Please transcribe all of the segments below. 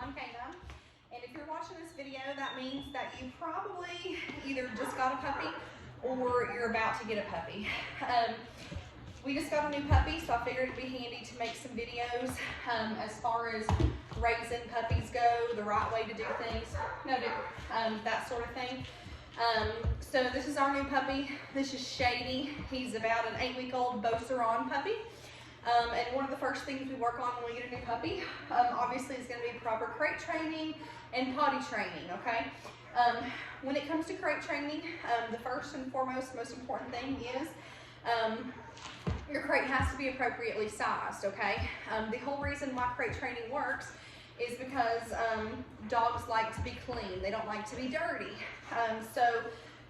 Sublime K9. And if you're watching this video, that means that you probably either just got a puppy or you're about to get a puppy. We just got a new puppy, so I figured it'd be handy to make some videos as far as raising puppies go, the right way to do things, that sort of thing. So this is our new puppy. This is Shady. He's about an 8-week-old Beauceron puppy. And one of the first things we work on when we get a new puppy, obviously, is going to be proper crate training and potty training, okay? When it comes to crate training, the first and foremost, most important thing is your crate has to be appropriately sized, okay? The whole reason why crate training works is because dogs like to be clean. They don't like to be dirty. So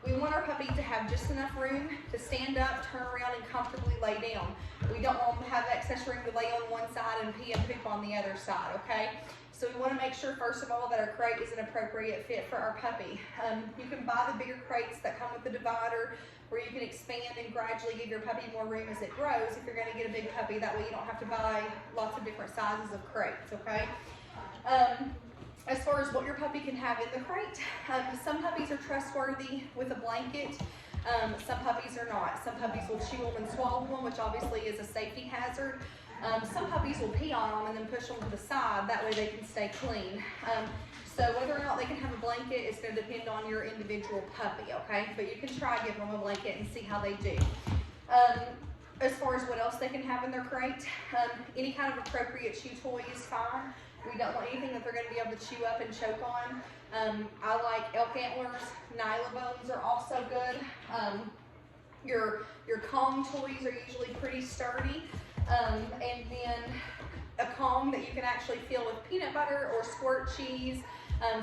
we want our puppy to have just enough room to stand up, turn around, and comfortably lay down. We don't want them to have excess room to lay on one side and pee and poop on the other side, okay? So we want to make sure, first of all, that our crate is an appropriate fit for our puppy. You can buy the bigger crates that come with the divider, where you can expand and gradually give your puppy more room as it grows if you're going to get a big puppy. That way you don't have to buy lots of different sizes of crates, okay? As far as what your puppy can have in the crate, some puppies are trustworthy with a blanket. Some puppies are not. Some puppies will chew them and swallow them, which obviously is a safety hazard. Some puppies will pee on them and then push them to the side. That way they can stay clean. So whether or not they can have a blanket is going to depend on your individual puppy, okay? But you can try giving them a blanket and see how they do. As far as what else they can have in their crate, any kind of appropriate chew toy is fine. We don't want anything that they're going to be able to chew up and choke on. I like elk antlers. Nyla bones are also good. Your Kong toys are usually pretty sturdy. And then a Kong that you can actually fill with peanut butter or squirt cheese.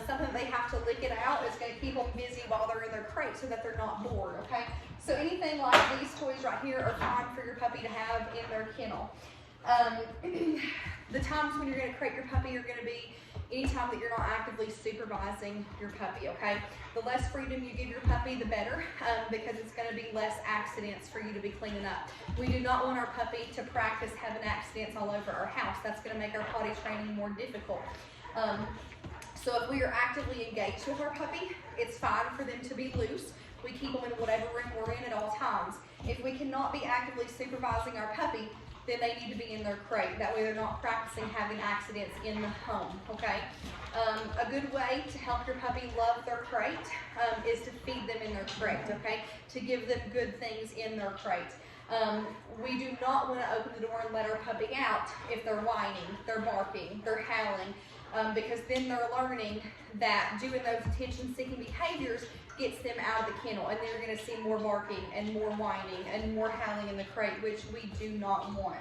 Something they have to lick it out is going to keep them busy while they're in their crate so that they're not bored, okay? So anything like these toys right here are fine for your puppy to have in their kennel. The times when you're going to crate your puppy are going to be anytime that you're not actively supervising your puppy, okay? The less freedom you give your puppy, the better, because it's going to be less accidents for you to be cleaning up. We do not want our puppy to practice having accidents all over our house. That's going to make our potty training more difficult. So if we are actively engaged with our puppy, it's fine for them to be loose. We keep them in whatever room we're in at all times. If we cannot be actively supervising our puppy, then they need to be in their crate. That way they're not practicing having accidents in the home, okay? A good way to help your puppy love their crate is to feed them in their crate, okay? To give them good things in their crate. We do not want to open the door and let our puppy out if they're whining, they're barking, they're howling, because then they're learning that doing those attention-seeking behaviors gets them out of the kennel, and they're going to see more barking and more whining and more howling in the crate, which we do not want.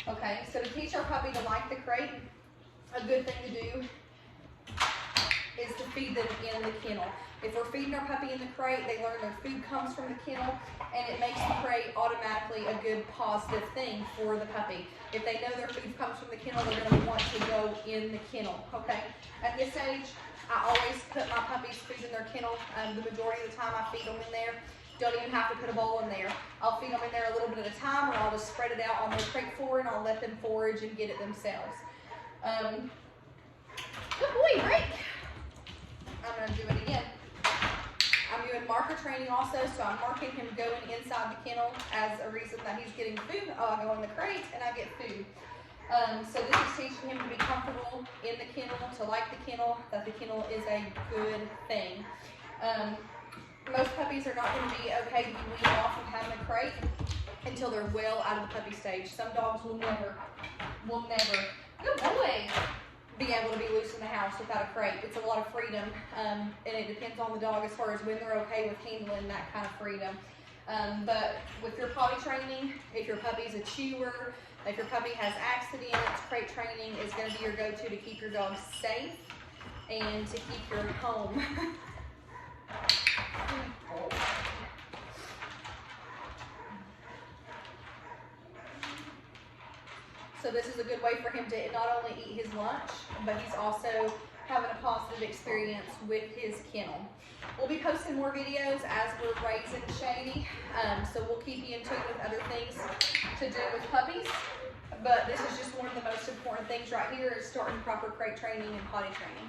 Okay, so to teach our puppy to like the crate, a good thing to do is to feed them in the kennel. If we're feeding our puppy in the crate, they learn their food comes from the kennel, and it makes the crate automatically a good positive thing for the puppy. If they know their food comes from the kennel, they're going to want to go in the kennel, okay? At this age, I always put my puppy's food in their kennel. The majority of the time I feed them in there. Don't even have to put a bowl in there. I'll feed them in there a little bit at a time, or I'll just spread it out on their crate floor and I'll let them forage and get it themselves. Good boy, break. I'm going to do it again. I'm doing marker training also, so I'm marking him going inside the kennel as a reason that he's getting food. I go in the crate and I get food. So this is teaching him to be comfortable in the kennel, to like the kennel, that the kennel is a good thing. Most puppies are not going to be okay to be weaned off of having a crate until they're well out of the puppy stage. Some dogs will never, good boy, be able to be loose in the house without a crate. It's a lot of freedom, and it depends on the dog as far as when they're okay with handling that kind of freedom. But with your potty training, if your puppy's a chewer, if your puppy has accidents, crate training is going to be your go-to to keep your dog safe and to keep your home. So this is a good way for him to not only eat his lunch, but he's also having a positive experience with his kennel. We'll be posting more videos as we're raising Shady, so we'll keep you in tune with other things to do with puppies. but this is just one of the most important things right here is starting proper crate training and potty training.